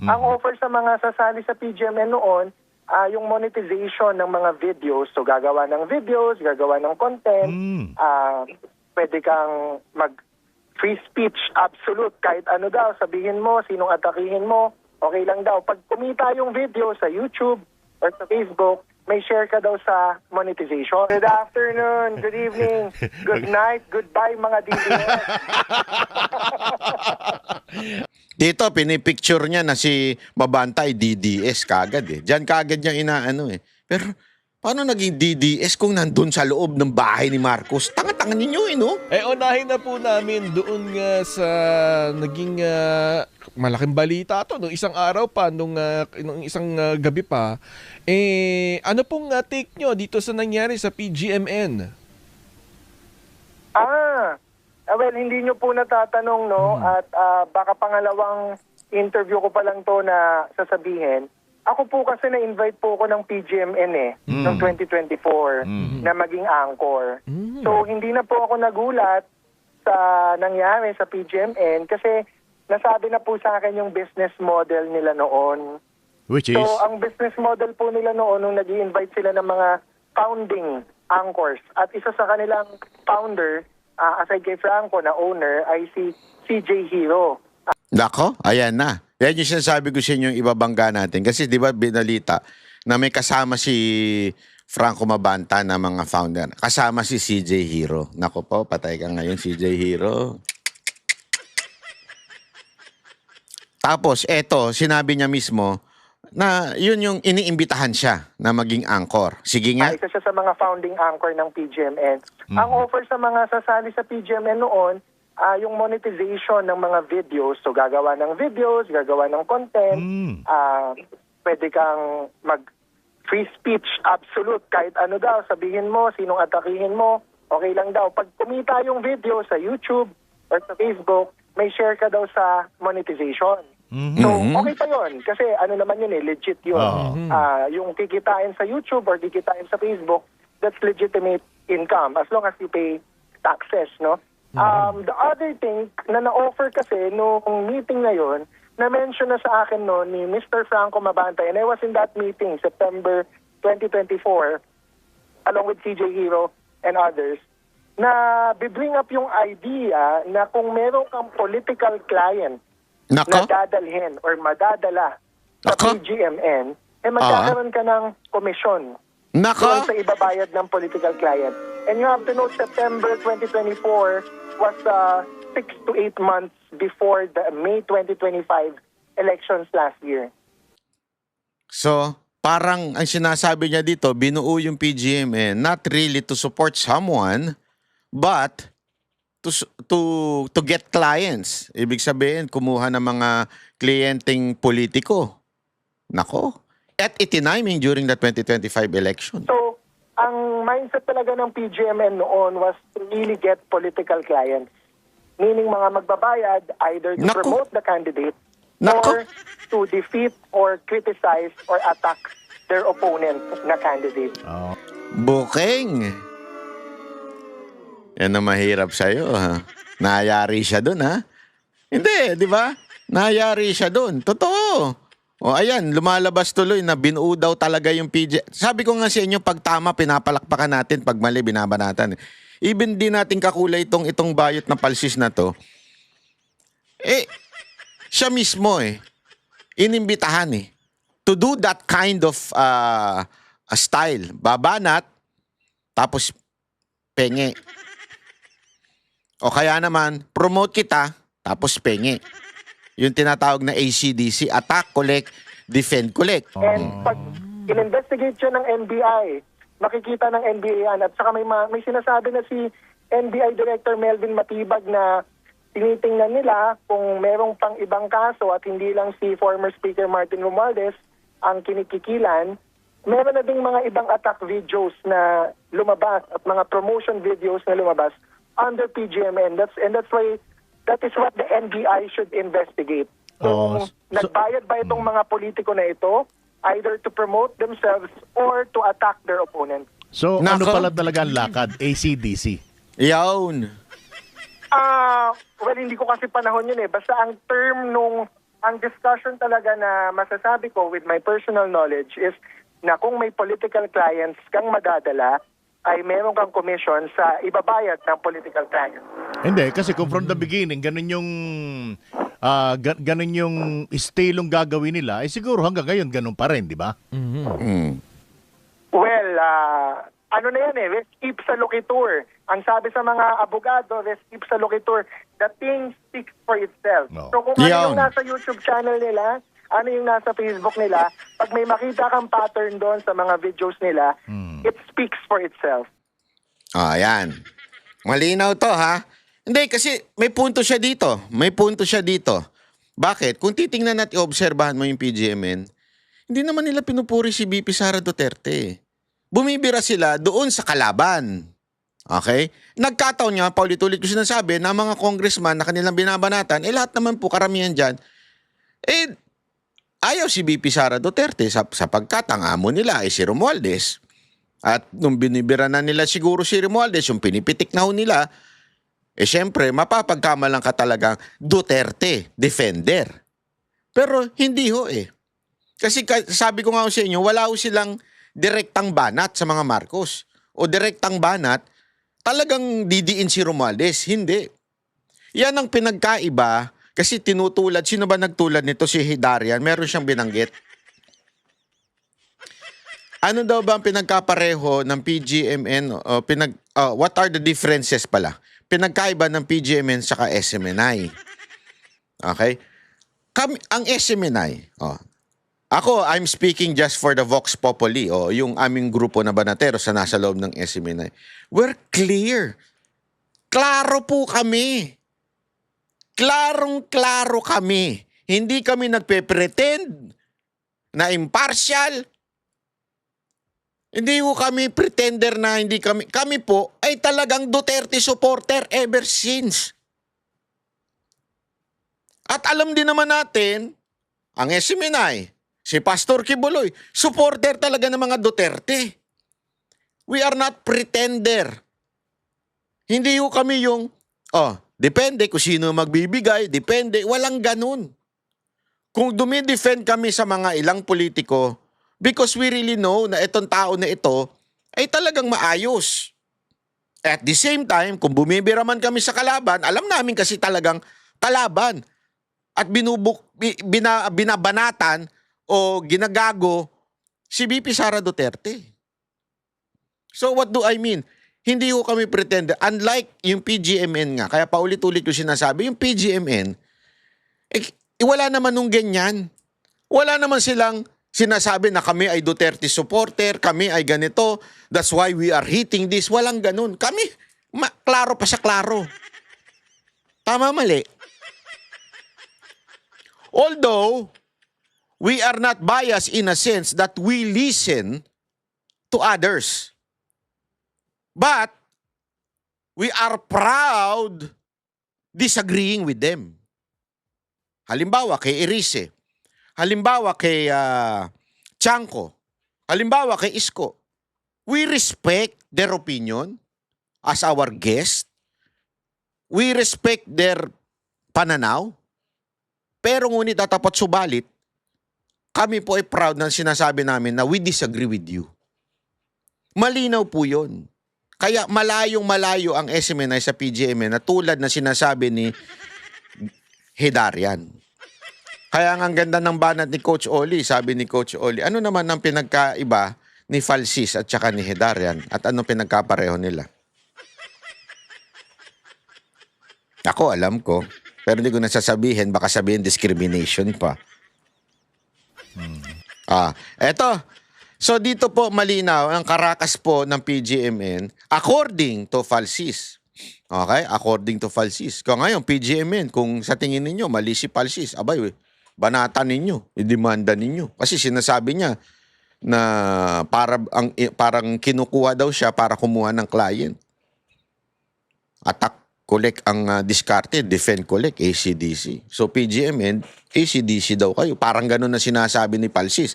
Ang offer sa mga sasali sa PGMN noon, yung monetization ng mga videos. So gagawa ng videos, gagawa ng content, pwede kang free speech, absolute, kahit ano daw, sabihin mo, sinong atakihin mo, okay lang daw. Pag kumita yung video sa YouTube or sa Facebook, may share ka daw sa monetization. Good afternoon, good evening, good night, goodbye mga DDS. Dito, pinipicture niya na si Mabantay DDS kagad eh. Diyan kagad niya inaano eh. Pero paano naging DDS kung nandun sa loob ng bahay ni Marcos? Tanga-tanga ninyo eh, no? Unahin na po namin doon nga sa naging malaking balita to nung isang araw pa, nung isang gabi pa. Ano pong take nyo dito sa nangyari sa PGMN? Well, hindi nyo po natatanong, no? At baka pangalawang interview ko pa lang to na sasabihin. Ako po kasi na-invite po ako ng PGMN noong 2024 na maging anchor. So, hindi na po ako nagulat sa nangyari sa PGMN kasi nasabi na po sa akin yung business model nila noon. Which is? So, ang business model po nila noon nung nag-i-invite sila ng mga founding anchors. At isa sa kanilang founder, aside kay Franco na owner, ay si CJ Hero. Nako, ayan na. Yan yung sinasabi ko sa inyo yung ibabangga natin. Kasi di ba binalita na may kasama si Franco Mabanta na mga founder. Kasama si CJ Hero. Nako po, patay ka ngayon CJ Hero. Tapos, eto, sinabi niya mismo na yun yung iniimbitahan siya na maging anchor. Sige nga. Isa siya sa mga founding anchor ng PGMN. Ang offer sa mga sasali sa PGMN noon, yung monetization ng mga videos. So gagawa ng videos, gagawa ng content, pwede kang free speech, absolute, kahit ano daw, sabihin mo, sinong atakihin mo, okay lang daw. Pag kumita yung video sa YouTube or sa Facebook, may share ka daw sa monetization. So, okay pa yun. Kasi ano naman yun legit yun. Yung kikitain sa YouTube or kikitain sa Facebook, that's legitimate income as long as you pay taxes, no? The other thing na na-offer kasi nung meeting na yun, na-mention na sa akin no ni Mr. Franco Mabantay, and I was in that meeting, September 2024, along with CJ Hero and others, na bibring up yung idea na kung meron kang political client Nako. na dadalhin or madadala sa PGMN, magkakaroon ka ng komisyon Nako. sa ibabayad ng political client. And you have to know, September 2024 was 6 to 8 months before the May 2025 elections last year. So, parang ang sinasabi niya dito, binuo yung PGMN not really to support someone, but to get clients. Ibig sabihin, kumuha ng mga kliyenteng politiko. Nako. At itiniming during the 2025 election. So, ang mindset talaga ng PGMN noon was to really get political clients. Meaning mga magbabayad either to promote the candidate or to defeat or criticize or attack their opponent na candidate. Booking. Yan ang mahirap sa'yo, ha? Nayari siya dun, ha? Hindi, di ba? Nayari siya dun. Totoo. O ayan, lumalabas tuloy na binuo daw talaga yung PG. Sabi ko nga sa inyo, pag tama, pinapalakpakan natin. Pag mali, binabanatan. Even di natin kakulay itong bayot na palsis na to. Siya mismo inimbitahan to do that kind of style. Babanat, tapos penge. O kaya naman, promote kita, tapos penge. Yung tinatawag na ACDC, attack, collect, defend, collect. And pag in-investigate siya ng NBI, makikita ng NBI yan. At saka may sinasabi na si NBI Director Melvin Matibag na tinitingnan nila kung merong pang ibang kaso at hindi lang si former Speaker Martin Romualdez ang kinikikilan. Meron na ding mga ibang attack videos na lumabas at mga promotion videos na lumabas under PGMN. That's why that is what the NBI should investigate. So, nagbayad ba itong mga politiko na ito either to promote themselves or to attack their opponent? So, ano pala talaga ang lakad? ACDC? Yawn. Well, hindi ko kasi panahon yun Basta ang term nung ang discussion talaga na masasabi ko with my personal knowledge is na kung may political clients kang madadala, ay meron kang commission sa ibabayad ng political client. Hindi, kasi kung from the beginning, ganun yung estilong gagawin nila, eh siguro hanggang ngayon ganun pa rin, di ba? Well, ano na yan res ipsa sa loquitur. Ang sabi sa mga abogado, res ipsa sa loquitur, the thing speaks for itself. No. So kung ano yung nasa YouTube channel nila, ano yung nasa Facebook nila, pag may makita kang pattern doon sa mga videos nila, it speaks for itself. Ayan. Malinaw to, ha? Hindi, kasi may punto siya dito. May punto siya dito. Bakit? Kung titingnan at i-obserbahan mo yung PGMN, hindi naman nila pinupuri si VP Sara Duterte. Bumibira sila doon sa kalaban. Okay? Nagkataon nga, paulit-ulit ko sinasabi, na mga congressman na kanilang binabanatan, lahat naman po, karamihan dyan, ayaw si VP Sara Duterte sapagkat ang amo nila ay si Romualdez. At nung binibira na nila siguro si Romualdez, yung pinipitik na ho nila, syempre, mapapagkamalang ka talagang Duterte, defender. Pero hindi ho Kasi sabi ko nga ho sa inyo, wala ho silang direktang banat sa mga Marcos. O direktang banat, talagang didiin si Romualdez. Hindi. Yan ang pinagkaiba. Kasi tinutulad, sino ba nagtulad nito? Si Hidarian, meron siyang binanggit. Ano daw ba ang pinagkapareho ng PGMN? What are the differences pala? Pinagkaiba ng PGMN saka SMNI. Okay? Ang SMNI, ako, I'm speaking just for the Vox Populi, yung aming grupo na banatero sa nasa loob ng SMNI. We're clear. Klaro po kami. Klarong-klaro kami. Hindi kami nagpe-pretend na impartial. Hindi ko kami pretender na hindi kami. Kami po ay talagang Duterte supporter ever since. At alam din naman natin, ang SMNI, si Pastor Kibuloy, supporter talaga ng mga Duterte. We are not pretender. Hindi ko kami yung, depende kung sino magbibigay, depende. Walang ganun. Kung dumidefend kami sa mga ilang politiko, because we really know na itong tao na ito ay talagang maayos. At the same time, kung bumibira man kami sa kalaban, alam namin kasi talagang kalaban. At binabanatan o ginagago si VP Sara Duterte. So what do I mean? Hindi ko kami pretender. Unlike yung PGMN nga, kaya paulit-ulit ko sinasabi, yung PGMN, wala naman nung ganyan. Wala naman silang sinasabi na kami ay Duterte supporter, kami ay ganito, that's why we are hitting this. Walang ganun. Kami, klaro pa sa klaro. Tama, mali. Although, we are not biased in a sense that we listen to others. But, we are proud disagreeing with them. Halimbawa, kay Erice. Halimbawa, kay Chanco. Halimbawa, kay Isko. We respect their opinion as our guest. We respect their pananaw. Pero ngunit tatapat subalit, kami po ay proud na sinasabi namin na we disagree with you. Malinaw po yun. Kaya malayong-malayo ang SMNI sa PGMN na tulad na sinasabi ni Hidarian. Kaya ang ganda ng banat ni Coach Oli, sabi ni Coach Oli, ano naman ang pinagkaiba ni Falsis at saka ni Hidarian at ano pinagkapareho nila? Ako, alam ko. Pero hindi ko nasasabihin, baka sabihin discrimination pa. Eto. So dito po malinaw ang karakas po ng PGMN according to Falsis. Okay? According to Falsis. Kung ngayon, PGMN, kung sa tingin ninyo, mali si Falsis, abay, banatan ninyo, idemanda ninyo. Kasi sinasabi niya na parang kinukuha daw siya para kumuha ng client. Attack collect ang diskarte, defend collect, ACDC. So PGMN, ACDC daw kayo. Parang ganun na sinasabi ni Falsis.